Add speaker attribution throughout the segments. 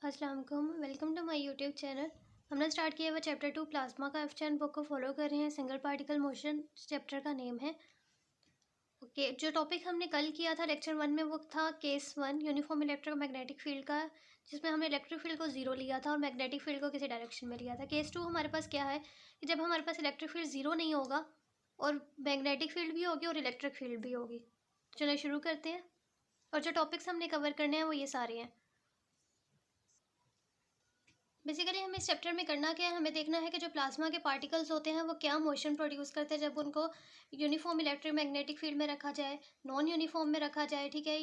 Speaker 1: अस्सलाम वालेकुम, welcome to my YouTube channel. हमने स्टार्ट किया हुआ चैप्टर 2 प्लाज्मा का एफ बुक को फॉलो कर रहे हैं। सिंगल पार्टिकल मोशन चैप्टर का नेम है। ओके, जो टॉपिक हमने कल किया था लेक्चर 1 में वो था केस 1 यूनिफॉर्म इलेक्ट्रोमैग्नेटिक फील्ड का, जिसमें हमने इलेक्ट्रिक फील्ड को 0 लिया था और मैग्नेटिक फील्ड को किसी डायरेक्शन में लिया था। केस 2 हमारे पास क्या है कि जब हमारे पास इलेक्ट्रिक फील्ड 0 नहीं होगा और मैग्नेटिक फील्ड भी होगी और इलेक्ट्रिक फील्ड भी होगी। चलो शुरू करते हैं। और जो टॉपिक्स हमने कवर करने हैं वो ये सारे हैं। बेसिकली हमें इस चैप्टर में करना क्या है, हमें देखना है कि जो प्लाज्मा के पार्टिकल्स होते हैं वो क्या मोशन प्रोड्यूस करते हैं जब उनको यूनिफॉर्म इलेक्ट्रोमैग्नेटिक फील्ड में रखा जाए, नॉन यूनिफॉर्म में रखा जाए। ठीक है,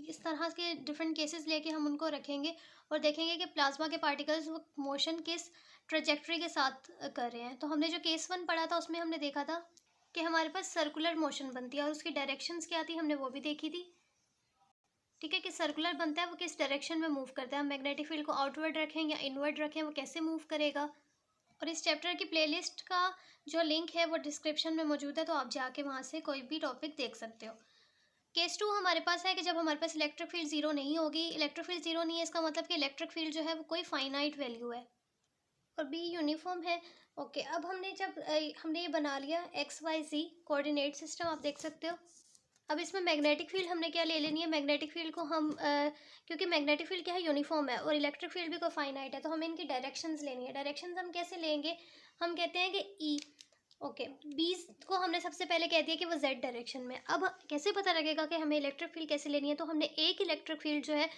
Speaker 1: इस तरह के डिफरेंट केसेस लेके हम उनको रखेंगे और देखेंगे कि प्लाज्मा के पार्टिकल्स वो मोशन किस ट्रेजेक्ट्री के साथ कर रहे हैं। तो हमने जो केस 1 पढ़ा था उसमें हमने देखा था कि हमारे पास सर्कुलर मोशन बनती है और उसकी डायरेक्शंस क्या थी हमने वो भी देखी थी। ठीक है, कि सर्कुलर बनता है वो किस डायरेक्शन में मूव करता है, हम मैग्नेटिक फील्ड को आउटवर्ड रखें या इनवर्ड रखें, वो कैसे मूव करेगा। और इस चैप्टर की प्लेलिस्ट का जो लिंक है वो डिस्क्रिप्शन में मौजूद है, तो आप जाके वहाँ से कोई भी टॉपिक देख सकते हो। केस 2 हमारे पास है कि जब हमारे पास इलेक्ट्रिक फील्ड 0 नहीं होगी, इलेक्ट्रिक फील्ड 0 नहीं है इसका मतलब कि इलेक्ट्रिक फील्ड जो है वो कोई फाइनाइट वैल्यू है और बी यूनिफॉर्म है। ओके, अब हमने ये बना लिया XYZ कोऑर्डिनेट सिस्टम, आप देख सकते हो। अब इसमें मैग्नेटिक फील्ड हमने क्या ले लेनी है, मैग्नेटिक फील्ड को हम क्योंकि मैग्नेटिक फील्ड क्या है, यूनिफॉर्म है और इलेक्ट्रिक फील्ड भी कोई फाइनाइट है, तो हमें इनकी डायरेक्शंस लेनी है। डायरेक्शंस हम कैसे लेंगे, हम कहते हैं कि ई। ओके, बी को हमने सबसे पहले कह दिया कि वो जेड डायरेक्शन में। अब कैसे पता लगेगा कि हमें इलेक्ट्रिक फील्ड कैसे लेनी है, तो हमने एक इलेक्ट्रिक फील्ड जो है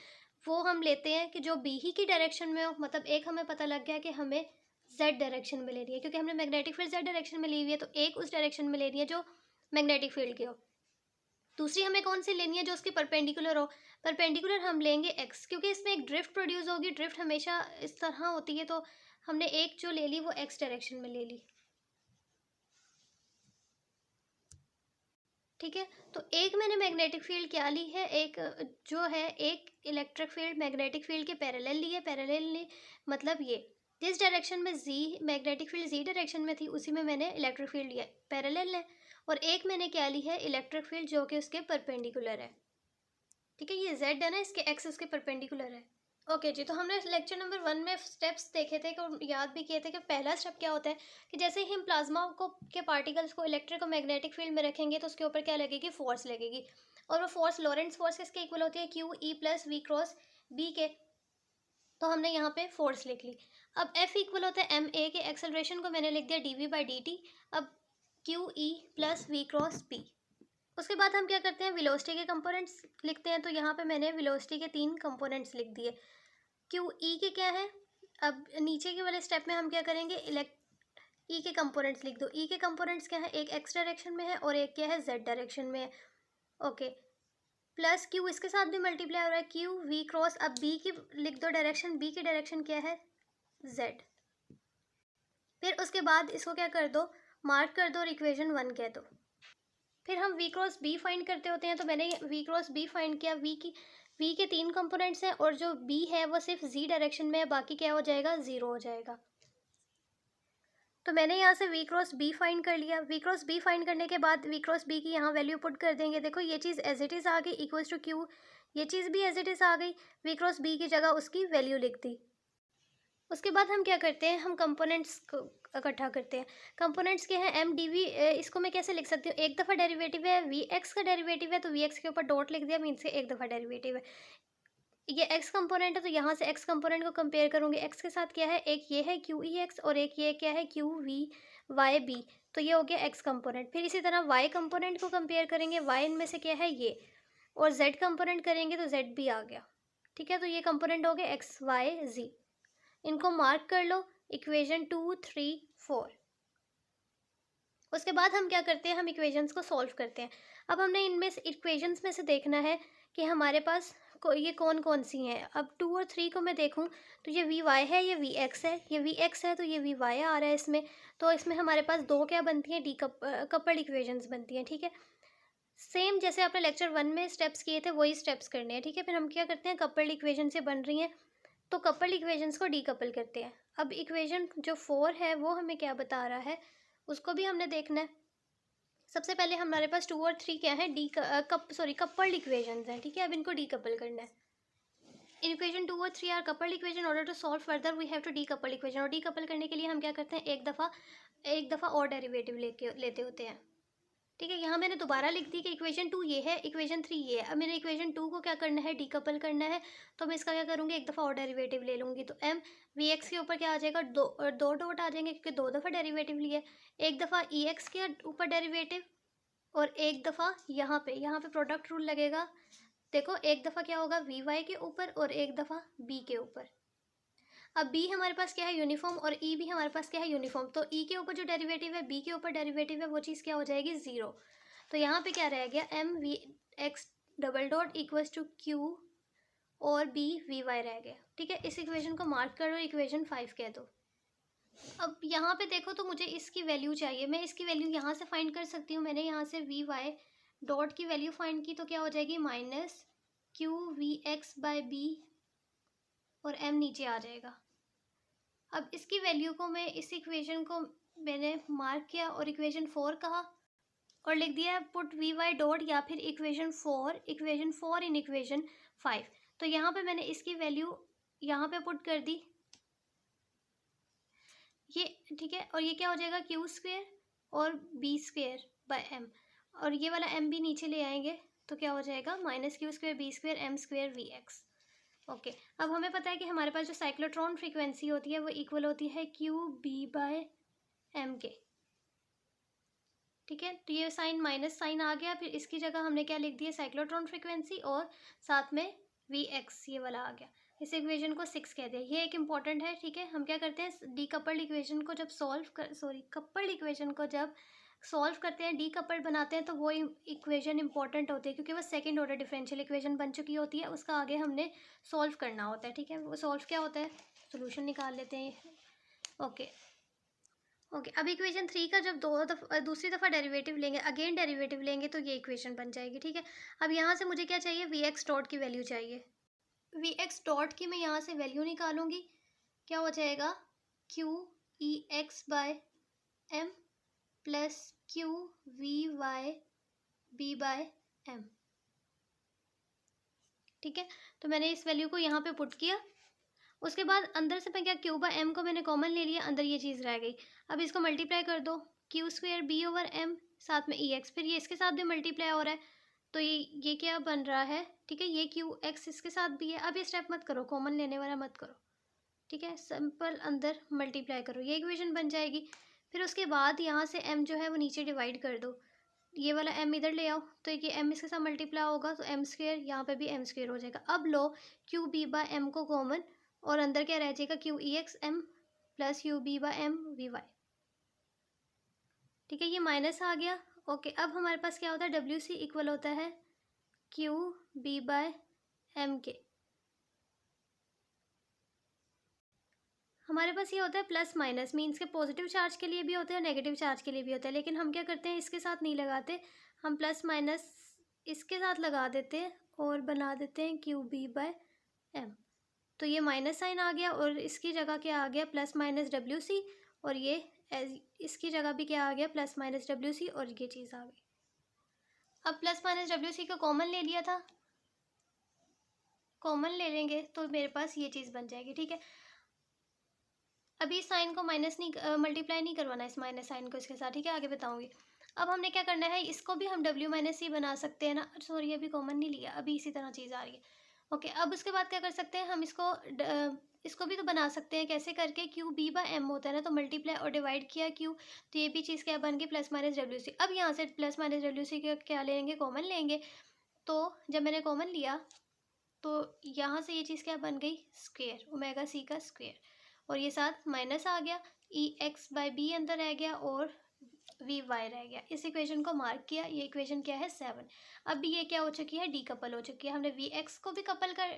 Speaker 1: वो हम लेते हैं कि जो बी ही की डायरेक्शन में हो। मतलब एक हमें पता लग गया कि हमें जेड डायरेक्शन में लेनी है क्योंकि हमने मैग्नेटिक फील्ड जेड डायरेक्शन में ली हुई है, तो एक उस डायरेक्शन में लेनी है जो मैग्नेटिक फील्ड की हो। दूसरी हमें कौन सी लेनी है, जो उसकी परपेंडिकुलर हो। परपेंडिकुलर हम लेंगे एक्स, क्योंकि इसमें एक ड्रिफ्ट प्रोड्यूस होगी। ड्रिफ्ट हमेशा इस तरह होती है, तो हमने एक जो ले ली वो एक्स डायरेक्शन में ले ली। ठीक है, तो एक मैंने मैग्नेटिक फील्ड क्या ली है, एक जो है एक इलेक्ट्रिक फील्ड मैग्नेटिक फील्ड के पैरेलल ली है। पैरेलल मतलब ये जिस डायरेक्शन में जी मैग्नेटिक फील्ड जी डायरेक्शन में थी उसी में मैंने इलेक्ट्रिक फील्ड लिया, पैरेलल है। और एक मैंने क्या ली है, इलेक्ट्रिक फील्ड जो कि उसके परपेंडिकुलर है। ठीक है, ये जेड है ना, इसके एक्स उसके परपेंडिकुलर है। ओके जी, तो हमने लेक्चर नंबर 1 में स्टेप्स देखे थे और याद भी किए थे कि पहला स्टेप क्या होता है कि जैसे ही हम प्लाज्मा को के पार्टिकल्स को इलेक्ट्रिक और मैग्नेटिक फील्ड में रखेंगे तो उसके ऊपर क्या लगेगी, फोर्स लगेगी। और वो फोर्स लॉरेंट्ज फोर्स किसके इक्वल होती है, q E plus we cross B के। तो हमने यहाँ पे फोर्स लिख ली। अब एफ इक्वल होता है एम ए के, एक्सेलरेशन को मैंने लिख दिया D V by D T. अब Q E plus we cross P. उसके बाद हम क्या करते हैं, वेलोसिटी के कंपोनेंट्स लिखते हैं। तो यहाँ पे मैंने वेलोसिटी के 3 कंपोनेंट्स लिख दिए। क्यू ई के क्या है, अब नीचे के वाले स्टेप में हम क्या करेंगे, ई के कंपोनेंट्स लिख दो। ई के कंपोनेंट्स क्या है, एक एक्स डायरेक्शन में है और एक क्या है, जेड डायरेक्शन में है। ओके, प्लस क्यू इसके साथ भी मल्टीप्लाई हो रहा है, क्यू वी क्रॉस। अब बी की लिख दो डायरेक्शन, बी की डायरेक्शन क्या है, जेड। फिर उसके बाद इसको क्या कर दो, मार्क कर दो और इक्वेशन 1 कह दो। फिर हम वी क्रॉस बी फाइंड करते होते हैं, तो मैंने वी क्रॉस बी फाइंड किया। वी के 3 कंपोनेंट्स हैं और जो बी है वो सिर्फ जी डायरेक्शन में है, बाकी क्या हो जाएगा, ज़ीरो हो जाएगा। तो मैंने यहाँ से वी क्रॉस बी फाइंड कर लिया। वी क्रॉस बी फाइंड करने के बाद वी क्रॉस बी की यहाँ वैल्यू पुट कर देंगे। देखो ये चीज़ एज इट इज़ आ गई, इक्वल्स टू क्यू। ये चीज़ भी एज इट इज़ आ गई, वी क्रॉस बी की जगह उसकी वैल्यू लिख दी। उसके बाद हम क्या करते हैं, हम कंपोनेंट्स को इकट्ठा करते हैं। कंपोनेंट्स के हैं एम डी वी। इसको मैं कैसे लिख सकती हूँ, एक दफ़ा डेरिवेटिव है, वी एक्स का डेरिवेटिव है तो वी एक्स के ऊपर डॉट लिख दिया, मीन से एक दफ़ा डेरिवेटिव है। ये एक्स कंपोनेंट है तो यहाँ से एक्स कंपोनेंट को कंपेयर करूँगी। एक्स के साथ क्या है, एक ये है क्यू ई एक्स और एक ये क्या है, क्यू वी वाई बी। तो ये हो गया एक्स कंपोनेंट। फिर इसी तरह वाई कंपोनेंट को कंपेयर करेंगे, वाई इनमें से क्या है ये, और जेड कंपोनेंट करेंगे तो जेड भी आ गया। ठीक है, तो ये कंपोनेंट हो गए एक्स वाई जी। इनको मार्क कर लो, इक्वेशन 2 3 4। उसके बाद हम क्या करते हैं, हम इक्वेशंस को सॉल्व करते हैं। अब हमने इनमें से इक्वेशंस में से देखना है कि हमारे पास ये कौन कौन सी हैं। अब 2 और 3 को मैं देखूं तो ये वी वाई है, ये वी एक्स है, ये वी एक्स है तो ये वी वाई आ रहा है इसमें। तो इसमें हमारे पास दो क्या बनती हैं, कपल्ड इक्वेशंस बनती हैं। ठीक है, सेम जैसे आपने लेक्चर 1 में स्टेप्स किए थे वही स्टेप्स करने हैं। ठीक है, फिर हम क्या करते हैं, कपल्ड इक्वेशन से बन रही हैं तो कपल्ड इक्वेशंस को डीकपल करते हैं। अब इक्वेशन जो 4 है वो हमें क्या बता रहा है, उसको भी हमने देखना है। सबसे पहले हमारे पास 2 और 3 क्या है, कपल्ड इक्वेशंस हैं। ठीक है, अब इनको डीकपल करना है। इन इक्वेशन 2 और 3 are coupled equation, order to solve further we have to decouple equation. और डीकपल करने के लिए हम क्या करते हैं, एक दफ़ा और डेरिवेटिव लेते होते हैं। ठीक है, यहाँ मैंने दोबारा लिख दी कि इक्वेशन 2 ये है, इक्वेशन 3 ये है। अब मैंने इक्वेशन 2 को क्या करना है, डीकपल करना है, तो मैं इसका क्या करूँगी, एक दफ़ा और डेरिवेटिव ले लूँगी। तो एम वी एक्स के ऊपर क्या आ जाएगा, दो डॉट आ जाएंगे क्योंकि दो दफ़ा डेरिवेटिव लिया है। एक दफ़ा ई एक्स के ऊपर डेरिवेटिव और एक दफ़ा यहाँ पे प्रोडक्ट रूल लगेगा। देखो एक दफ़ा क्या होगा वी वाई के ऊपर और एक दफ़ा बी के ऊपर। अब बी हमारे पास क्या है, यूनिफॉर्म, और ई भी हमारे पास क्या है, यूनिफॉर्म। तो ई के ऊपर जो डेरिवेटिव है, बी के ऊपर डेरिवेटिव है, वो चीज़ क्या हो जाएगी, ज़ीरो। तो यहाँ पे क्या रह गया, m v x double dot equals to q और बी वी वाई रह गया। ठीक है, इस इक्वेशन को मार्क करो, इक्वेशन 5 कह दो। अब यहाँ पे देखो तो मुझे इसकी वैल्यू चाहिए, मैं इसकी वैल्यू यहाँ से फाइंड कर सकती हूँ। मैंने यहाँ से वी वाई डॉट की वैल्यू फाइंड की तो क्या हो जाएगी, minus q v x by B और एम नीचे आ जाएगा। अब इसकी वैल्यू को मैं, इस इक्वेशन को मैंने मार्क किया और इक्वेशन 4 कहा और लिख दिया पुट वी वाई डॉट या फिर इक्वेशन 4 इन इक्वेशन 5। तो यहाँ पे मैंने इसकी वैल्यू यहाँ पे पुट कर दी ये। ठीक है, और ये क्या हो जाएगा, क्यू स्क्वेयर और बी स्क्वेयर बाय एम, और ये वाला एम भी नीचे ले आएंगे तो क्या हो जाएगा, minus q square B square m square v x. Okay, अब हमें पता है कि हमारे पास जो साइक्लोट्रॉन फ्रीक्वेंसी होती है वो इक्वल होती है क्यू बी बाय एम के। ठीक है, तो ये साइन माइनस साइन आ गया, फिर इसकी जगह हमने क्या लिख दिया, साइक्लोट्रॉन फ्रीक्वेंसी और साथ में वी एक्स ये वाला आ गया। इस इक्वेशन को 6 कह दिया, ये एक इंपॉर्टेंट है। ठीक है, हम क्या करते हैं, डीकपल्ड इक्वेशन को जब कपल्ड इक्वेशन को जब सॉल्व करते हैं, डीकपल्ड बनाते हैं, तो वो इक्वेशन इंपॉर्टेंट होती है क्योंकि वो सेकंड ऑर्डर डिफरेंशियल इक्वेशन बन चुकी होती है, उसका आगे हमने सॉल्व करना होता है। ठीक है, वो सॉल्व क्या होता है, सोल्यूशन निकाल लेते हैं। ओके ओके, अब इक्वेशन 3 का जब दूसरी दफ़ा डेरिवेटिव लेंगे, अगेन डेरिवेटिव लेंगे, तो ये इक्वेशन बन जाएगी। ठीक है, अब यहाँ से मुझे क्या चाहिए, वी एक्स डॉट की वैल्यू चाहिए। वी एक्स डॉट की मैं यहाँ से वैल्यू निकालूंगी, क्या हो जाएगा, q E x by m plus q v y B by m. ठीक है, तो मैंने इस वैल्यू को यहाँ पे पुट किया, उसके बाद अंदर से मैं क्या, क्यू बाय एम को मैंने कॉमन ले लिया, अंदर ये चीज़ रह गई। अब इसको मल्टीप्लाई कर दो, q square B over m साथ में ई एक्स, फिर ये इसके साथ भी मल्टीप्लाई हो रहा है, तो ये क्या बन रहा है। ठीक है, ये क्यू एक्स इसके साथ भी है। अब ये स्टेप मत करो, कॉमन लेने वाला मत करो। ठीक है, सिंपल अंदर मल्टीप्लाई करो, ये इक्वेशन बन जाएगी। फिर उसके बाद यहाँ से एम जो है वो नीचे डिवाइड कर दो, ये वाला एम इधर ले आओ, तो ये एम इसके साथ मल्टीप्लाई होगा, तो एम स्क्वेयर यहाँ पे भी एम स्क्वेयर हो जाएगा। अब लो क्यू बी बाय एम को कॉमन, और अंदर क्या रह जाएगा, q E x m plus u B by m v y. ठीक है, ये माइनस आ गया। ओके, अब हमारे पास क्या होता है, डब्ल्यू सी इक्वल होता है क्यू बी बाय एम के। हमारे पास ये होता है प्लस माइनस, मीन्स के पॉजिटिव चार्ज के लिए भी होता है और नेगेटिव चार्ज के लिए भी होता है, लेकिन हम क्या करते हैं, इसके साथ नहीं लगाते, हम प्लस माइनस इसके साथ लगा देते हैं और बना देते हैं क्यू बी बाय एम। तो ये माइनस साइन आ गया और इसकी जगह क्या आ गया, प्लस माइनस डब्ल्यू सी, और ये इसकी जगह भी क्या आ गया, प्लस माइनस डब्ल्यू सी, और ये चीज़ आ गई। अब प्लस माइनस डब्ल्यू सी को कॉमन ले लिया था, कॉमन ले लेंगे तो मेरे पास ये चीज़ बन जाएगी। ठीक है, अभी इस साइन को माइनस नहीं मल्टीप्लाई नहीं करवाना, इस माइनस साइन को इसके साथ। ठीक है, आगे बताऊंगी। अब हमने क्या करना है, इसको भी हम डब्ल्यू माइनस सी बना सकते हैं ना, सॉरी अभी कॉमन नहीं लिया, अभी इसी तरह चीज़ आ रही है। ओके, अब उसके बाद क्या कर सकते हैं, हम इसको भी तो बना सकते हैं, कैसे करके, क्यू बी बाय एम होता है ना, तो मल्टीप्लाई और डिवाइड किया क्यू, तो ये भी चीज़ क्या बन गई, प्लस माइनस डब्ल्यू सी। अब यहाँ से प्लस माइनस डब्ल्यू सी का क्या लेंगे, कॉमन लेंगे, तो जब मैंने कॉमन लिया तो यहाँ से ये चीज़ क्या बन गई, स्क्वेयर, ओमेगा सी का स्क्वेयर, और ये साथ माइनस आ गया, ई एक्स बाय बी अंदर रह गया और वी वाई रह गया। इस इक्वेशन को मार्क किया, ये इक्वेशन क्या है, 7। अब भी ये क्या हो चुकी है, डीकपल हो चुकी है, हमने वी एक्स को भी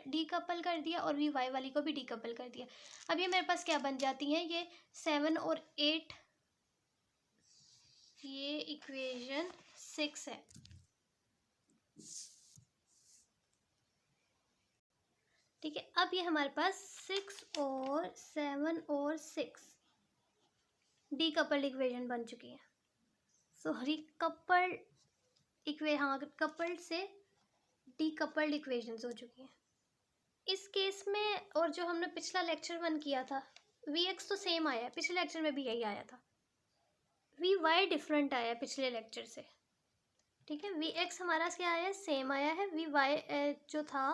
Speaker 1: डीकपल कर दिया और वी वाई वाली को भी डीकपल कर दिया। अब ये मेरे पास क्या बन जाती हैं, ये 7 और 8, ये इक्वेशन 6 है। ठीक है, अब ये हमारे पास 6 और 7 और 6 डीकपल्ड इक्वेशन बन चुकी है। सॉरी, हाँ, कपल्ड से डीकपल्ड इक्वेशंस हो चुकी हैं। इस केस में और जो हमने पिछला लेक्चर 1 किया था, वी एक्स तो सेम आया है, पिछले लेक्चर में भी यही आया था। वी वाई डिफरेंट आया है पिछले लेक्चर से, ठीक है। वी एक्स हमारा क्या आया है, सेम आया है। वी वाई जो था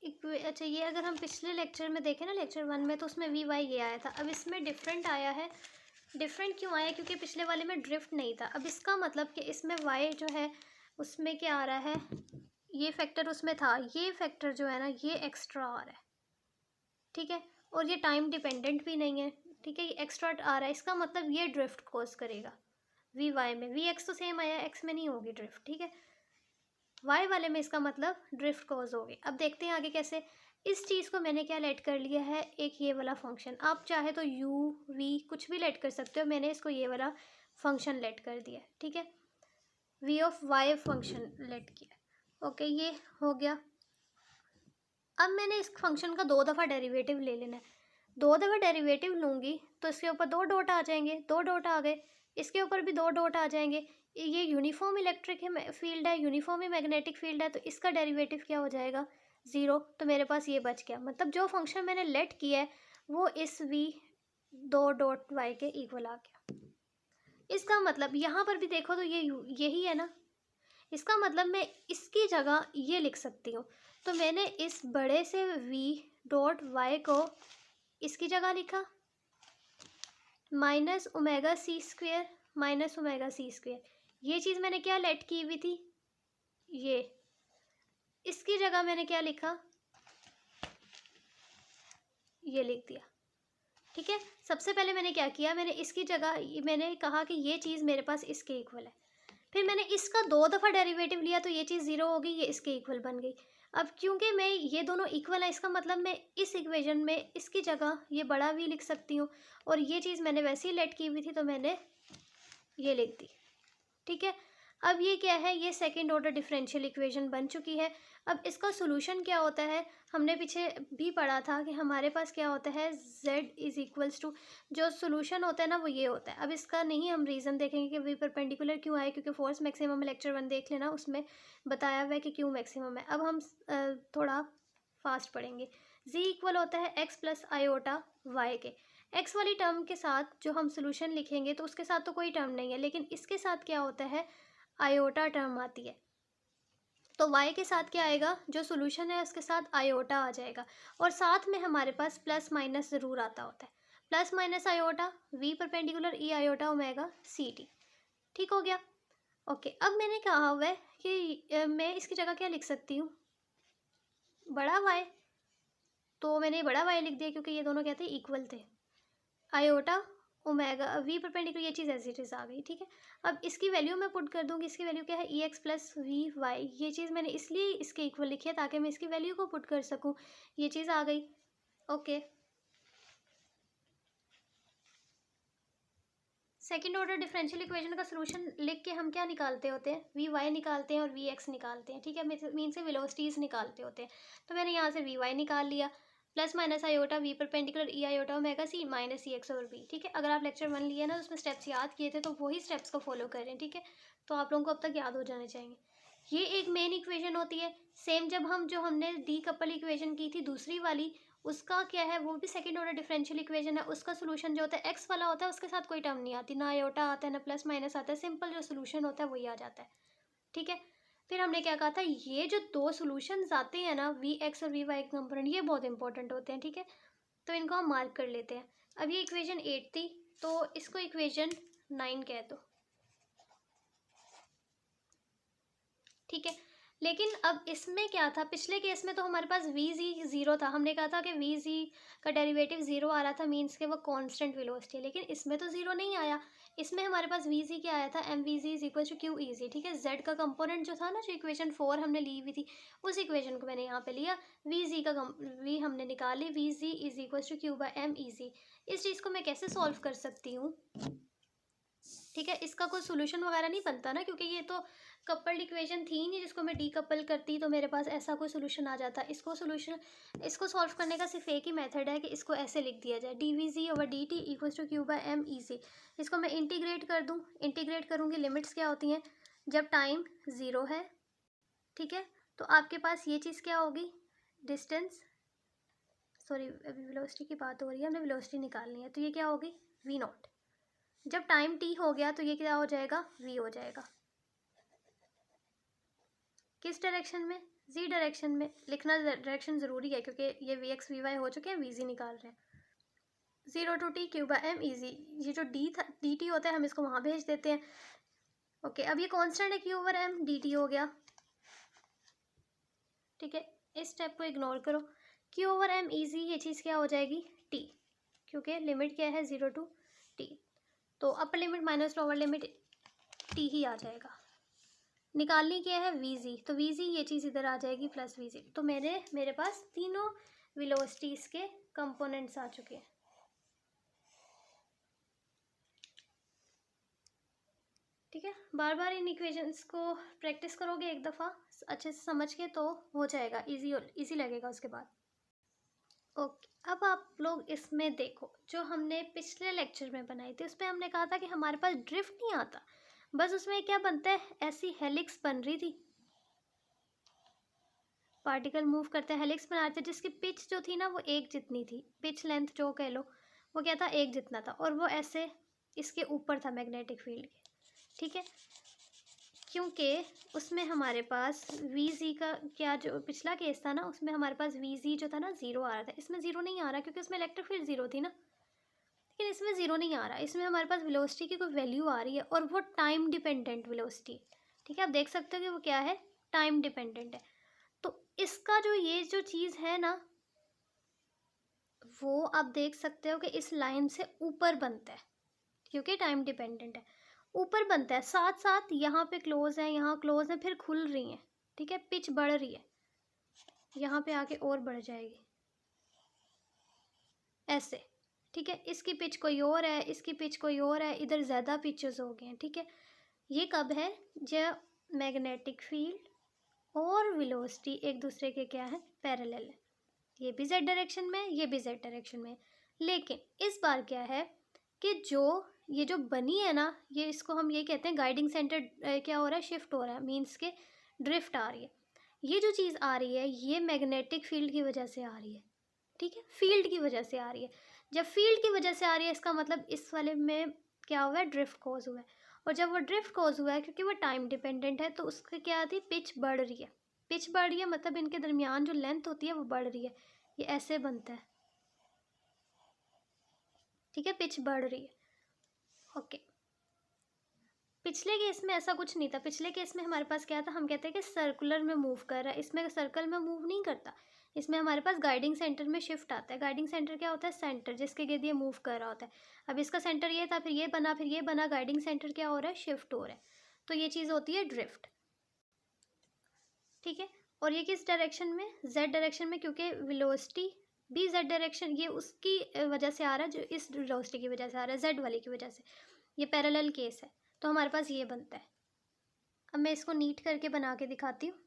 Speaker 1: अच्छा, ये अगर हम पिछले लेक्चर में देखें ना, लेक्चर 1 में, तो उसमें वी वाई ये आया था। अब इसमें डिफरेंट आया है। डिफरेंट क्यों आया, क्योंकि पिछले वाले में ड्रिफ्ट नहीं था। अब इसका मतलब कि इसमें वाई जो है उसमें क्या आ रहा है, ये फैक्टर उसमें था, ये फैक्टर जो है ना ये एक्स्ट्रा आ रहा है, ठीक है। और ये टाइम डिपेंडेंट भी नहीं है, ठीक है, ये एक्स्ट्रा आ रहा है। इसका मतलब ये ड्रिफ्ट कॉज करेगा वी वाई में। वी एक्स तो सेम आया, एक्स में नहीं होगी ड्रिफ्ट, ठीक है। वाई वाले में इसका मतलब ड्रिफ्ट कॉज होगी। अब देखते हैं आगे कैसे। इस चीज़ को मैंने क्या लेट कर लिया है, एक ये वाला फंक्शन। आप चाहे तो यू वी कुछ भी लेट कर सकते हो, मैंने इसको ये वाला फंक्शन लेट कर दिया है, ठीक है। V of y function let किया, ओके, ये हो गया। अब मैंने इस फंक्शन का 2 दफ़ा डेरिवेटिव ले लेना है। 2 दफ़ा डेरिवेटिव लूँगी तो इसके ऊपर 2 डॉट आ जाएंगे, 2 डॉट आ गए, इसके ऊपर भी 2 डॉट आ जाएंगे। ये यूनिफॉर्म इलेक्ट्रिक है फील्ड है, यूनिफॉर्म ही मैग्नेटिक फील्ड है, तो इसका डेरिवेटिव क्या हो जाएगा, 0। तो मेरे पास ये बच गया। मतलब जो फंक्शन मैंने लेट किया है वो इस v 2 डॉट वाई के इक्वल आ गया। इसका मतलब यहाँ पर भी देखो तो ये यही है ना। इसका मतलब मैं इसकी जगह ये लिख सकती हूँ। तो मैंने इस बड़े से v डॉट वाई को इसकी जगह लिखा, minus omega c square, minus omega c square. ये चीज़ मैंने क्या लेट की हुई थी, ये इसकी जगह मैंने क्या लिखा, ये लिख दिया, ठीक है। सबसे पहले मैंने क्या किया, मैंने इसकी जगह मैंने कहा कि ये चीज़ मेरे पास इसके इक्वल है। फिर मैंने इसका 2 दफ़ा डेरिवेटिव लिया तो ये चीज़ 0 हो गई, ये इसके इक्वल बन गई। अब क्योंकि मैं ये दोनों इक्वल है, इसका मतलब मैं इस इक्वेशन में इसकी जगह ये बड़ा v लिख सकती हूँ। और ये चीज़ मैंने वैसे ही लेट की हुई थी तो मैंने ये लिख दी, ठीक है। अब ये क्या है, ये सेकंड ऑर्डर डिफरेंशियल इक्वेशन बन चुकी है। अब इसका सोल्यूशन क्या होता है, हमने पीछे भी पढ़ा था कि हमारे पास क्या होता है, z इज़ इक्वल्स टू, जो सोल्यूशन होता है ना वो ये होता है। अब इसका नहीं हम रीज़न देखेंगे कि v परपेंडिकुलर क्यों आए, क्योंकि फोर्स मैक्सिमम लेक्चर 1 देख लेना, उसमें बताया हुआ है कि क्यों मैक्सिमम है। अब हम थोड़ा फास्ट पढ़ेंगे। z इक्वल होता है x प्लस आयोटा y के। x वाली टर्म के साथ जो हम सोल्यूशन लिखेंगे तो उसके साथ तो कोई टर्म नहीं है, लेकिन इसके साथ क्या होता है, आयोटा टर्म आती है। तो y के साथ क्या आएगा, जो सोल्यूशन है उसके साथ आयोटा आ जाएगा। और साथ में हमारे पास प्लस माइनस ज़रूर आता होता है, plus minus iota, v perpendicular e iota omega c t, ठीक हो गया, ओके। अब मैंने कहा हुआ है कि मैं इसकी जगह क्या लिख सकती हूँ, बड़ा y। तो मैंने बड़ा y लिख दिया क्योंकि ये दोनों क्या थे, इक्वल थे। आयोटा ओमेगा v परपेंडिकुलर, ये चीज़ ऐसी चीज़ आ गई, ठीक है। अब इसकी वैल्यू मैं पुट कर दूंगी, इसकी वैल्यू क्या है, ई एक्स प्लस वी वाई। ये चीज़ मैंने इसलिए इसके इक्वल लिखी है ताकि मैं इसकी वैल्यू को पुट कर सकूं। ये चीज़ आ गई, okay. Second order differential equation का सोल्यूशन लिख के हम क्या निकालते होते हैं, वी वाई निकालते हैं और वी एक्स निकालते हैं, ठीक है। मीन से वेलोसिटीज़ निकालते होते हैं। तो मैंने यहाँ से वी वाई निकाल लिया, plus minus iota v perpendicular e iota omega c minus E x और बी, ठीक है। अगर आप लेक्चर 1 लिए ना तो उसमें स्टेप्स याद किए थे तो वही स्टेप्स को फॉलो कर रहे हैं, ठीक है। तो आप लोगों को अब तक याद हो जाने चाहिए। ये एक मेन इक्वेशन होती है। सेम जब हम जो हमने डी कपल इक्वेशन की थी दूसरी वाली, उसका क्या है, वो भी सेकंड ऑर्डर डिफरेंशियल इक्वेशन है। उसका सोल्यूशन जो होता है एक्स वाला होता है, उसके साथ कोई टर्म नहीं आती, ना आयोटा आता है ना प्लस माइनस आता है, सिंपल जो सोल्यूशन होता है वही आ जाता है, ठीक है। फिर हमने क्या कहा था, ये जो 2 सॉल्यूशंस आते हैं ना, वी एक्स और वी वाई कंपोनेंट, ये बहुत इंपॉर्टेंट होते हैं, ठीक है। तो इनको हम मार्क कर लेते हैं। अब ये इक्वेशन 8 थी तो इसको इक्वेशन 9 कह दो, ठीक है। लेकिन अब इसमें क्या था, पिछले केस में तो हमारे पास वी जी 0 था। हमने कहा था कि वी जी का डेरिवेटिव 0 आ रहा था, मीन्स के वो कांस्टेंट वेलोसिटी है। लेकिन इसमें तो 0 नहीं आया। इसमें हमारे पास वी जी क्या आया था, M V G is equal to Q E G, ठीक है। जेड का कंपोनेंट जो था ना, जो इक्वेशन 4 हमने ली हुई थी, उस इक्वेशन को मैंने यहाँ पे लिया। वी जी का वी हमने निकाली, V G is equal to Q by M E G. इस चीज़ को मैं कैसे सॉल्व कर सकती हूँ, ठीक है। इसका कोई सोल्यूशन वगैरह नहीं बनता ना, क्योंकि ये तो कपल्ड इक्वेशन थी नहीं जिसको मैं डीकपल करती तो मेरे पास ऐसा कोई सोल्यूशन आ जाता। इसको सॉल्व करने का सिर्फ एक ही मेथड है कि इसको ऐसे लिख दिया जाए, D V G over D T equals to Q by M E C. इसको मैं इंटीग्रेट कर दूँ, इंटीग्रेट करूँगी, लिमिट्स क्या होती हैं, जब टाइम 0 है, ठीक है, तो आपके पास ये चीज़ क्या होगी, डिस्टेंस, सॉरी अभी वेलोसिटी की बात हो रही है, हमने वेलोसिटी निकालनी है, तो ये क्या होगी वी नॉट। जब टाइम टी हो गया तो ये क्या हो जाएगा वी हो जाएगा। किस डायरेक्शन में, जी डायरेक्शन में। लिखना डायरेक्शन ज़रूरी है क्योंकि ये वी एक्स वी वाई हो चुके हैं, वी जी निकाल रहे हैं। 0 to t q by m ईजी, ये जो डी था डी टी होता है हम इसको वहाँ भेज देते हैं। ओके, अब ये कांस्टेंट है q over m, d t हो गया। ठीक है, इस स्टेप को इग्नोर करो। क्यू ओवर एम ईजी, ये चीज़ क्या हो जाएगी टी, क्योंकि लिमिट क्या है 0 to t, तो upper limit minus lower limit T ही आ जाएगा। निकालनी क्या है वी जी, तो वी जी ये चीज़ इधर आ जाएगी प्लस वी जी। तो मेरे पास तीनों वेलोसिटीज़ के कंपोनेंट्स आ चुके हैं। ठीक है, बार बार इन इक्वेशंस को प्रैक्टिस करोगे एक दफ़ा अच्छे से समझ के तो हो जाएगा, इजी लगेगा उसके बाद। ओके, अब आप लोग इसमें देखो, जो हमने पिछले लेक्चर में बनाई थी उसमें हमने कहा था कि हमारे पास ड्रिफ्ट नहीं आता, बस उसमें क्या बनता है ऐसी हेलिक्स बन रही थी, पार्टिकल मूव करते हैं हेलिक्स बना रहे थे, जिसकी पिच जो थी ना वो एक जितनी थी, पिच लेंथ जो कह लो वो क्या था एक जितना था, और वो ऐसे इसके ऊपर था मैग्नेटिक फील्ड के। ठीक है, क्योंकि उसमें हमारे पास वी जी का क्या, जो पिछला केस था ना उसमें हमारे पास वी जी जो था ना ज़ीरो आ रहा था, इसमें ज़ीरो नहीं आ रहा क्योंकि उसमें इलेक्ट्रिक फील्ड ज़ीरो थी ना, लेकिन इसमें ज़ीरो नहीं आ रहा, इसमें हमारे पास वेलोसिटी की कोई वैल्यू आ रही है और वो टाइम डिपेंडेंट वेलोसिटी। ठीक है, आप देख सकते हो कि वो क्या है टाइम डिपेंडेंट है। तो इसका जो चीज़ है ना वो आप देख सकते हो कि इस लाइन से ऊपर बनता है, क्योंकि टाइम डिपेंडेंट है, ऊपर बनता है, साथ साथ यहाँ पे क्लोज है, यहाँ क्लोज है, फिर खुल रही है। ठीक है, पिच बढ़ रही है, यहाँ पे आके और बढ़ जाएगी ऐसे। ठीक है, इसकी पिच कोई और है, इसकी पिच कोई और है, इधर ज़्यादा पिचेस हो गए हैं। ठीक है, ये कब है जब मैग्नेटिक फील्ड और वेलोसिटी एक दूसरे के क्या है पैरेलल है, ये भी जेड डायरेक्शन में, ये भी जेड डायरेक्शन में। लेकिन इस बार क्या है कि ये जो बनी है ना, ये इसको हम ये कहते हैं गाइडिंग सेंटर क्या हो रहा है शिफ्ट हो रहा है, मीन्स के ड्रिफ्ट आ रही है। ये जो चीज़ आ रही है ये मैग्नेटिक फील्ड की वजह से आ रही है। ठीक है, फील्ड की वजह से आ रही है। जब फील्ड की वजह से आ रही है इसका मतलब इस वाले में क्या हुआ है ड्रिफ्ट कॉज हुआ है, और जब वो ड्रिफ्ट कॉज हुआ है क्योंकि वो टाइम डिपेंडेंट है तो उसकी क्या थी पिच बढ़ रही है। पिच बढ़ रही है मतलब इनके दरमियान जो लेंथ होती है वो बढ़ रही है, ये ऐसे बनता है। ठीक है, पिच बढ़ रही है। ओके, पिछले केस में ऐसा कुछ नहीं था, पिछले केस में हमारे पास क्या था, हम कहते हैं कि सर्कुलर में मूव कर रहा है, इसमें सर्कल में मूव नहीं करता, इसमें हमारे पास गाइडिंग सेंटर में शिफ्ट आता है। गाइडिंग सेंटर क्या होता है सेंटर जिसके गिर्द ये मूव कर रहा होता है। अब इसका सेंटर ये था, फिर ये बना, फिर ये बना, गाइडिंग सेंटर क्या हो रहा है शिफ्ट हो रहा है, तो ये चीज़ होती है ड्रिफ्ट। ठीक है, और ये किस डायरेक्शन में जेड डायरेक्शन में, क्योंकि वेलोसिटी भी जेड डायरेक्शन ये उसकी वजह से आ रहा है, जो इस वेलोसिटी की वजह से आ रहा है जेड वाले की वजह से, ये पैरेलल केस है, तो हमारे पास ये बनता है। अब मैं इसको नीट करके बना के दिखाती हूँ।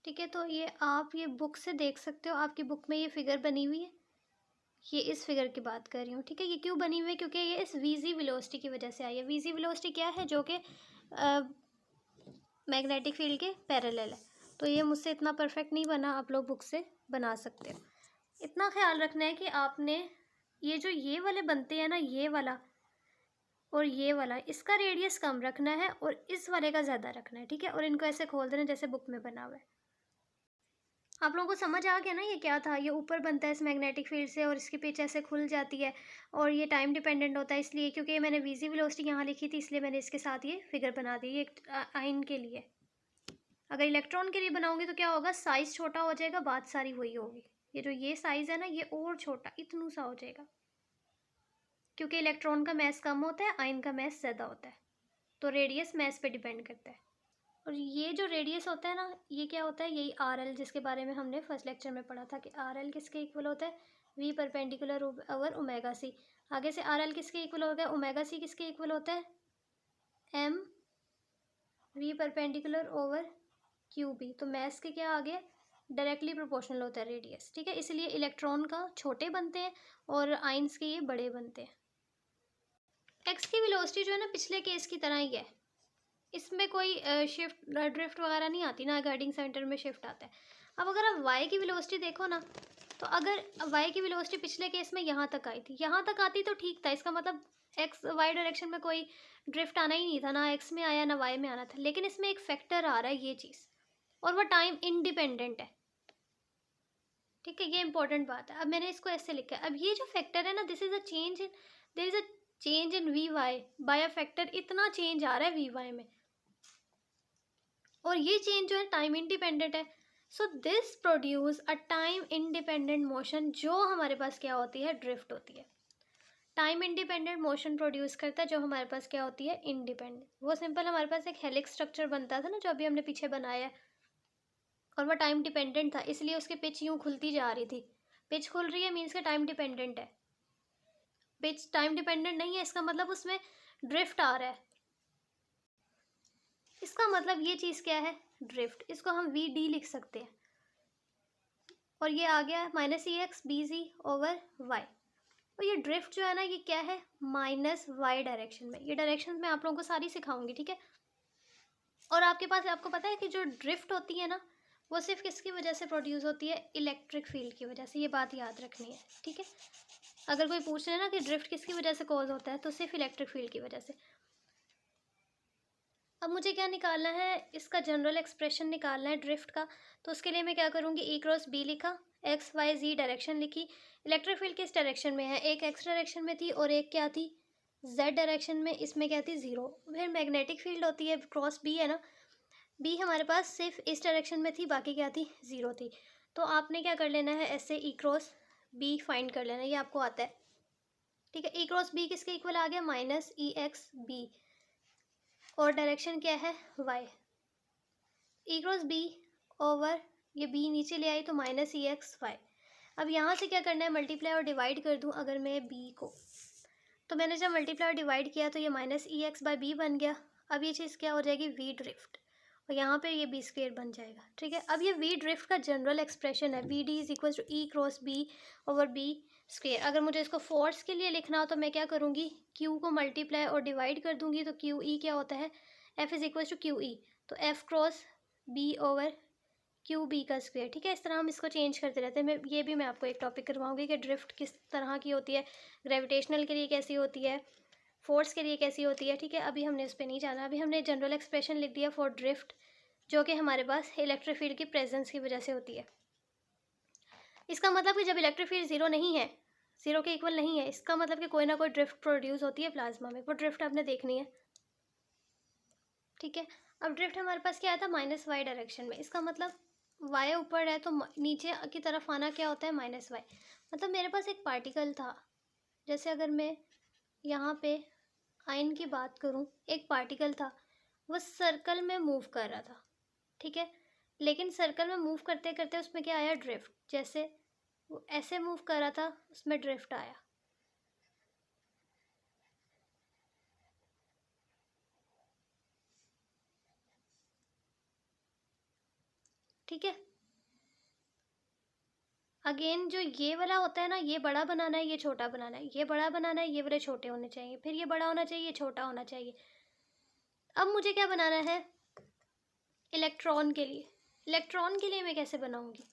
Speaker 1: ठीक है, तो ये आप ये बुक से देख सकते हो, आपकी बुक में ये फिगर बनी हुई है, ये इस फिगर की बात कर रही हूँ। ठीक है, ये क्यों बनी हुई है क्योंकि ये इस वीजी वेलोसिटी की वजह से आई है। वीजी वेलोसिटी क्या है जो कि मैग्नेटिक फील्ड के पैरेलल है, तो ये मुझसे इतना परफेक्ट नहीं बना, आप लोग बुक से बना सकते हो। इतना ख्याल रखना है कि आपने ये जो ये वाले बनते हैं ना, ये वाला और ये वाला, इसका रेडियस कम रखना है और इस वाले का ज़्यादा रखना है। ठीक है, और इनको ऐसे खोल देना जैसे बुक में बना हुआ है। आप लोगों को समझ आ गया ना ये क्या था, ये ऊपर बनता है इस मैग्नेटिक फील्ड से और इसकी पिच ऐसे खुल जाती है, और ये टाइम डिपेंडेंट होता है इसलिए, क्योंकि मैंने वीजी वेलोसिटी यहाँ लिखी थी इसलिए मैंने इसके साथ ये फिगर बना दी, ये एक आयन के लिए। अगर इलेक्ट्रॉन के लिए बनाऊंगी तो क्या होगा साइज़ छोटा हो जाएगा, बात सारी वही होगी। ये जो ये साइज़ है ना ये और छोटा इतनू सा हो जाएगा, क्योंकि इलेक्ट्रॉन का मैस कम होता है, आयन का मैस ज़्यादा होता है, तो रेडियस मैस पे डिपेंड करता है। और ये जो रेडियस होता है ना ये क्या होता है, यही आर एल, जिसके बारे में हमने फर्स्ट लेक्चर में पढ़ा था कि आर एल किसके इक्वल होता है v perpendicular over omega c. आगे से आर एल किसके इक्वल हो गया, ओमेगा सी किसके इक्वल होता है m v perpendicular over Q B, तो मैस के क्या आ गया डायरेक्टली प्रोपोर्शनल होता है रेडियस। ठीक है, इसलिए इलेक्ट्रॉन का छोटे बनते हैं और आइंस के ये बड़े बनते हैं। एक्स की वेलोसिटी जो है ना पिछले केस की तरह ही है, इसमें कोई शिफ्ट ड्रिफ्ट वगैरह नहीं आती, ना गाइडिंग सेंटर में शिफ्ट आता है। अब अगर आप y की वेलोसिटी देखो ना, तो अगर y की वेलोसिटी पिछले केस में यहाँ तक आई थी, यहाँ तक आती तो ठीक था, इसका मतलब एक्स वाई डायरेक्शन में कोई ड्रिफ्ट आना ही नहीं था, ना एक्स में आया ना वाई में आना था। लेकिन इसमें एक फैक्टर आ रहा है, ये चीज़, और वह टाइम इंडिपेंडेंट है। ठीक है, ये इंपॉर्टेंट बात है। अब मैंने इसको ऐसे लिखा है, अब ये जो फैक्टर है ना, this is a change in, there is a change in v y by a factor, इतना चेंज आ रहा है वी वाई में, और ये चेंज जो है टाइम इंडिपेंडेंट है। So this produce a time independent motion, जो हमारे पास क्या होती है, ड्रिफ्ट होती है। टाइम इंडिपेंडेंट मोशन प्रोड्यूस करता है जो हमारे पास क्या होती है, इंडिपेंडेंट। वो सिंपल हमारे पास एक हेलिक्स स्ट्रक्चर बनता था ना, जो अभी हमने पीछे बनाया है, और वह टाइम डिपेंडेंट था, इसलिए उसकी पिच यूँ खुलती जा रही थी। पिच खुल रही है मीन्स के टाइम डिपेंडेंट है। पिच टाइम डिपेंडेंट नहीं है, इसका मतलब उसमें ड्रिफ्ट आ रहा है। इसका मतलब ये चीज़ क्या है, ड्रिफ्ट। इसको हम वी डी लिख सकते हैं, और ये आ गया माइनस ई एक्स बी जी ओवर वाई। और ये ड्रिफ्ट जो है ना, ये क्या है, माइनस वाई डायरेक्शन में। ये डायरेक्शन मैं आप लोगों को सारी सिखाऊंगी, ठीक है। और आपके पास, आपको पता है कि जो ड्रिफ्ट होती है ना, वो सिर्फ किसकी वजह से प्रोड्यूस होती है, इलेक्ट्रिक फील्ड की वजह से। ये बात याद रखनी है, ठीक है। अगर कोई पूछ रहे ना कि ड्रिफ्ट किसकी वजह से कॉज होता है, तो सिर्फ इलेक्ट्रिक फील्ड की वजह से। अब मुझे क्या निकालना है, इसका जनरल एक्सप्रेशन निकालना है ड्रिफ्ट का। तो उसके लिए मैं क्या करूँगी, ई क्रॉस बी लिखा, एक्स वाई जी डायरेक्शन लिखी। इलेक्ट्रिक फील्ड किस डायरेक्शन में है, एक एक्स डायरेक्शन में थी और एक क्या थी, जेड डायरेक्शन में। इसमें क्या थी, ज़ीरो। फिर मैग्नेटिक फील्ड होती है, क्रॉस बी है ना, बी हमारे पास सिर्फ इस डायरेक्शन में थी, बाकी क्या थी, ज़ीरो थी। तो आपने क्या कर लेना है, ऐसे ई क्रॉस बी फाइंड कर लेना है, ये आपको आता है, ठीक है। ई क्रॉस बी किसके इक्वल आ गया, माइनस ई एक्स बी, और डायरेक्शन क्या है, वाई। ई क्रॉस बी ओवर, ये बी नीचे ले आई तो माइनस ई एक्स वाई। अब यहाँ से क्या करना है, मल्टीप्लाई और डिवाइड कर दूँ अगर मैं बी को, तो मैंने जब मल्टीप्लाई और डिवाइड किया तो ये minus E x by B बन गया। अब ये चीज़ क्या हो जाएगी, वी ड्रिफ्ट, और यहाँ पे ये बी स्क्वेयर बन जाएगा, ठीक है। अब ये वी ड्रिफ्ट का जनरल एक्सप्रेशन है, v d is equal to E cross B over B square. अगर मुझे इसको फोर्स के लिए लिखना हो तो मैं क्या करूँगी, क्यू को मल्टीप्लाई और डिवाइड कर दूँगी, तो क्यू ई क्या होता है, F is equal to Q E, तो F cross B over Q B का स्क्वेयर, ठीक है। इस तरह हम इसको चेंज करते रहते हैं। मैं आपको एक टॉपिक करवाऊँगी कि ड्रिफ्ट किस तरह की होती है, ग्रेविटेशनल के लिए कैसी होती है, फोर्स के लिए कैसी होती है, ठीक है। अभी हमने उस पर नहीं जाना, अभी हमने जनरल एक्सप्रेशन लिख दिया फॉर ड्रिफ्ट, जो कि हमारे पास इलेक्ट्रिक फील्ड की प्रेजेंस की वजह से होती है। इसका मतलब कि जब इलेक्ट्रिक फील्ड ज़ीरो नहीं है, ज़ीरो के इक्वल नहीं है, इसका मतलब कि कोई ना कोई ड्रिफ्ट प्रोड्यूस होती है प्लाज्मा में, वो ड्रिफ्ट आपने देखनी है, ठीक है। अब ड्रिफ्ट हमारे पास क्या आता है, माइनस वाई डायरेक्शन में। इसका मतलब वाई ऊपर है तो नीचे की तरफ आना क्या होता है, माइनस वाई। मतलब मेरे पास एक पार्टिकल था, जैसे अगर मैं यहाँ पे आयन की बात करूँ, एक पार्टिकल था, वो सर्कल में मूव कर रहा था, ठीक है। लेकिन सर्कल में मूव करते करते उसमें क्या आया, ड्रिफ्ट। जैसे वो ऐसे मूव कर रहा था, उसमें ड्रिफ्ट आया, ठीक है। अगेन जो ये वाला होता है ना, ये बड़ा बनाना है, ये छोटा बनाना है, ये बड़ा बनाना है, ये वाले छोटे होने चाहिए, फिर ये बड़ा होना चाहिए, ये छोटा होना चाहिए। अब मुझे क्या बनाना है, इलेक्ट्रॉन के लिए। इलेक्ट्रॉन के लिए मैं कैसे बनाऊंगी,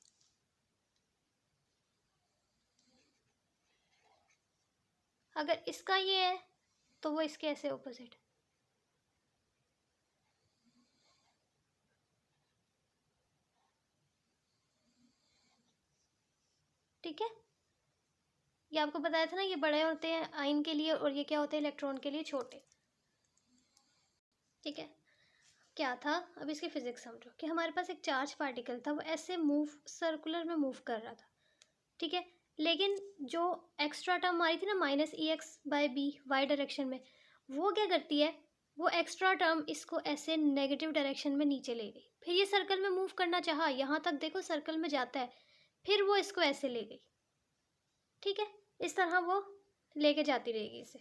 Speaker 1: अगर इसका ये है तो वो इसके ऐसे ऑपोजिट, ठीक है। ये आपको बताया था ना, ये बड़े होते हैं आयन के लिए, और ये क्या होते हैं, इलेक्ट्रॉन के लिए छोटे, ठीक है। क्या था, अब इसकी फिजिक्स समझो कि हमारे पास एक चार्ज पार्टिकल था, वो ऐसे मूव, सर्कुलर में मूव कर रहा था, ठीक है। लेकिन जो एक्स्ट्रा टर्म आई थी ना, minus E x by B y direction में, वो क्या करती है, वो एक्स्ट्रा टर्म इसको ऐसे नेगेटिव डायरेक्शन में नीचे ले गई। फिर ये सर्कल में मूव करना चाहा, यहाँ तक देखो सर्कल में जाता है, फिर वो इसको ऐसे ले गई, ठीक है। इस तरह वो लेके जाती रहेगी इसे।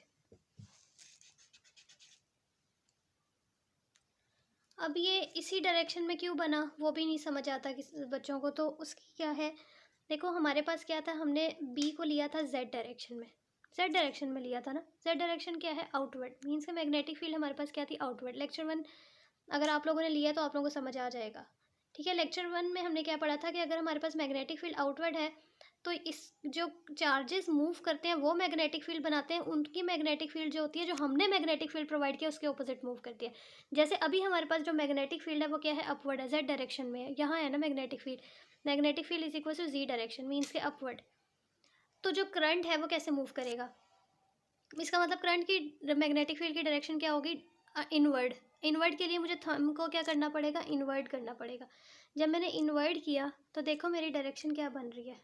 Speaker 1: अब ये इसी डायरेक्शन में क्यों बना, वो भी नहीं समझ आता किसी बच्चों को, तो उसकी क्या है, देखो हमारे पास क्या था, हमने बी को लिया था जेड डायरेक्शन में, जेड डायरेक्शन में लिया था ना। जेड डायरेक्शन क्या है, आउटवर्ड, मीन्स का मैग्नेटिक फील्ड हमारे पास क्या थी, आउटवर्ड। लेक्चर 1 अगर आप लोगों ने लिया तो आप लोगों को समझ आ जाएगा ठीक है, लेक्चर 1 में हमने क्या पढ़ा था कि अगर हमारे पास मैग्नेटिक फील्ड आउटवर्ड है तो इस जो चार्जेस मूव करते हैं वो मैग्नेटिक फील्ड बनाते हैं, उनकी मैग्नेटिक फील्ड जो होती है, जो हमने मैग्नेटिक फील्ड प्रोवाइड किया उसके ऑपोजिट मूव करती है। जैसे अभी हमारे पास जो मैग्नेटिक फील्ड है वो क्या है, अपवर्ड है, जेड डायरेक्शन में है, यहाँ है ना magnetic field is equal to z direction, means के अपवर्ड। तो जो करंट है वो कैसे मूव करेगा, इसका मतलब करंट की मैग्नेटिक फील्ड की डायरेक्शन क्या होगी, इनवर्ड। इनवर्ड के लिए मुझे थंब को क्या करना पड़ेगा, इनवर्ट करना पड़ेगा। जब मैंने इनवर्ट किया तो देखो मेरी डायरेक्शन क्या बन रही है,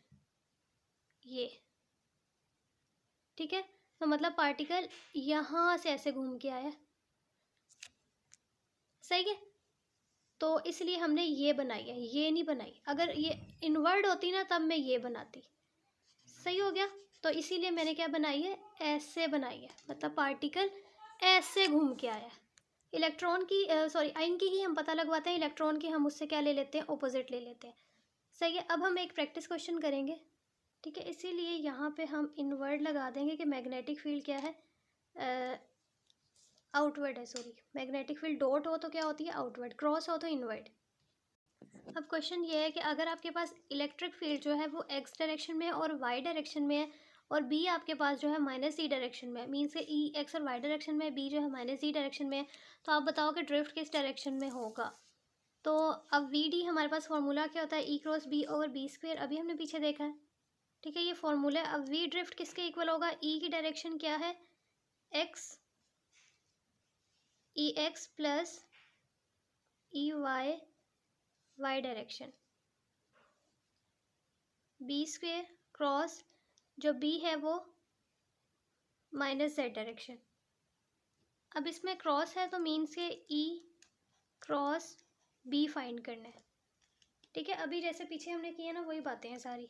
Speaker 1: ये। ठीक है, तो मतलब पार्टिकल यहाँ से ऐसे घूम के आया, सही है। तो इसलिए हमने ये बनाई है, ये नहीं बनाई। अगर ये इनवर्ड होती ना तब मैं ये बनाती, सही हो गया। तो इसीलिए मैंने क्या बनाई है, ऐसे बनाई है, मतलब पार्टिकल ऐसे घूम के आया। इलेक्ट्रॉन की सॉरी आयन की ही हम पता लगवाते हैं, इलेक्ट्रॉन की हम उससे क्या ले लेते हैं, ऑपोजिट ले लेते हैं, सही है। अब हम एक प्रैक्टिस क्वेश्चन करेंगे, ठीक है। इसीलिए यहाँ पे हम इनवर्ड लगा देंगे कि मैग्नेटिक फील्ड क्या है, आउटवर्ड है, सॉरी। मैग्नेटिक फील्ड डॉट हो तो क्या होती है, आउटवर्ड, क्रॉस हो तो इनवर्ड। अब क्वेश्चन ये है कि अगर आपके पास इलेक्ट्रिक फील्ड जो है वो एक्स डायरेक्शन में है और वाई डायरेक्शन में है, और बी आपके पास जो है माइनस सी डायरेक्शन में है, मीन्स से ई एक्स और वाई डायरेक्शन में है, बी जो है माइनस सी डायरेक्शन में है, तो आप बताओ कि ड्रिफ्ट किस डायरेक्शन में होगा। तो अब वी डी हमारे पास फॉर्मूला क्या होता है, E cross B over B square, अभी हमने पीछे देखा है, ठीक है, ये फॉर्मूला है। अब वी ड्रिफ्ट किसके इक्वल होगा, ई की डायरेक्शन क्या है, X, E x plus E Y, Y direction, B square cross जो बी है वो माइनस जेड डायरेक्शन। अब इसमें क्रॉस है तो मीन्स के ई क्रॉस बी फाइंड करना है, ठीक है। अभी जैसे पीछे हमने किया ना वही बातें हैं सारी,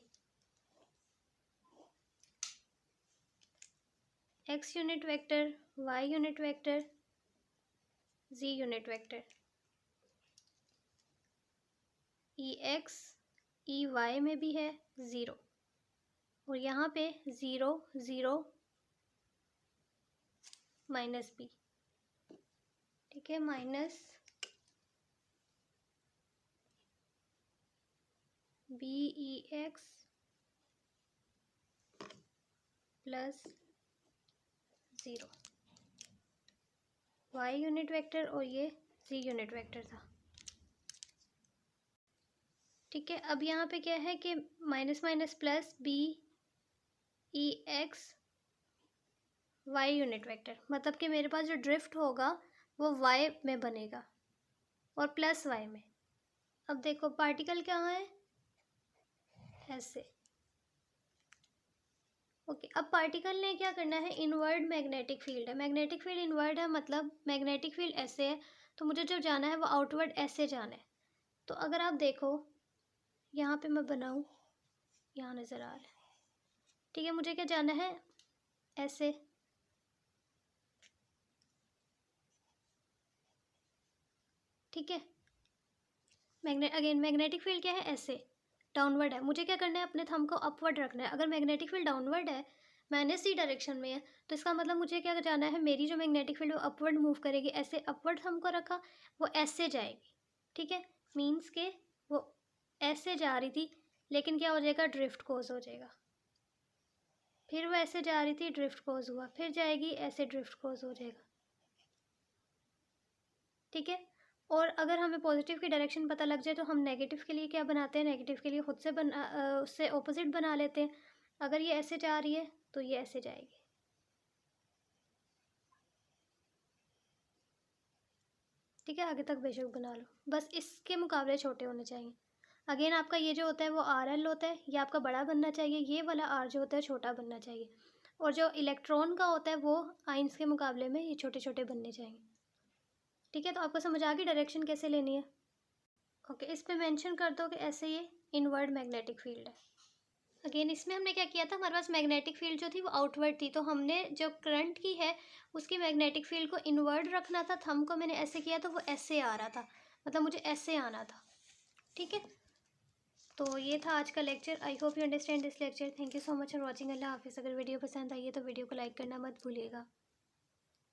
Speaker 1: X unit vector, Y unit vector, Z unit vector, E X E Y में भी है ज़ीरो, और यहाँ पे ज़ीरो ज़ीरो माइनस बी, ठीक है, minus B E x plus zero, y unit vector और ये जी यूनिट वेक्टर था, ठीक है। अब यहाँ पे क्या है कि minus minus plus B E x y unit vector, मतलब कि मेरे पास जो ड्रिफ्ट होगा वो वाई में बनेगा और प्लस वाई में। अब देखो पार्टिकल कहाँ है, ऐसे, ओके। अब पार्टिकल ने क्या करना है, इनवर्ड मैग्नेटिक फील्ड है, मैग्नेटिक फील्ड इनवर्ड है, मतलब मैग्नेटिक फील्ड ऐसे है, तो मुझे जो जाना है वो आउटवर्ड ऐसे जाना है। तो अगर आप देखो यहाँ पे मैं बनाऊँ, यहाँ नज़र आ रहा है, ठीक है, मुझे क्या जाना है, ऐसे, ठीक है। मैग्नेटिक फील्ड क्या है, ऐसे डाउनवर्ड है, मुझे क्या करना है, अपने थंब को अपवर्ड रखना है। अगर मैग्नेटिक फील्ड डाउनवर्ड है, माइनस सी डायरेक्शन में है, तो इसका मतलब मुझे क्या जाना है, मेरी जो मैग्नेटिक फील्ड वो अपवर्ड मूव करेगी, ऐसे अपवर्ड थंब को रखा, वो ऐसे जाएगी, ठीक है, मीन्स के वो ऐसे जा रही थी, लेकिन क्या हो जाएगा, ड्रिफ्ट कोज हो जाएगा। फिर वो ऐसे जा रही थी, ड्रिफ्ट कोज हुआ, फिर जाएगी ऐसे, ड्रिफ्ट कोज हो जाएगा, ठीक है। और अगर हमें पॉजिटिव की डायरेक्शन पता लग जाए तो हम नेगेटिव के लिए क्या बनाते हैं, नेगेटिव के लिए खुद से उससे ऑपोजिट बना लेते हैं। अगर ये ऐसे जा रही है तो ये ऐसे जाएगी, ठीक है। आगे तक बेशक बना लो, बस इसके मुकाबले छोटे होने चाहिए। अगेन आपका ये जो होता है वो आर एल होता है, ये आपका बड़ा बनना चाहिए, ये वाला आर जो होता है छोटा बनना चाहिए, और जो इलेक्ट्रॉन का होता है वो आइंस के मुकाबले में ये छोटे छोटे बनने चाहिए, ठीक है। तो आपको समझ आ गई डायरेक्शन कैसे लेनी है, ओके। इस पे मेंशन कर दो कि ऐसे ये इनवर्ड मैग्नेटिक फील्ड है। अगेन इसमें हमने क्या किया था, हमारे पास मैग्नेटिक फील्ड जो थी वो आउटवर्ड थी, तो हमने जो करंट की है उसकी मैग्नेटिक फील्ड को इनवर्ड रखना था, थंब को मैंने ऐसे किया तो वो ऐसे आ रहा था, मतलब मुझे ऐसे आना था, ठीक है। तो ये था आज का lecture, I hope you understand this lecture. Thank you so much for watching, अल्लाह हाफिज़। अगर वीडियो पसंद आई है तो वीडियो को लाइक करना मत भूलिएगा।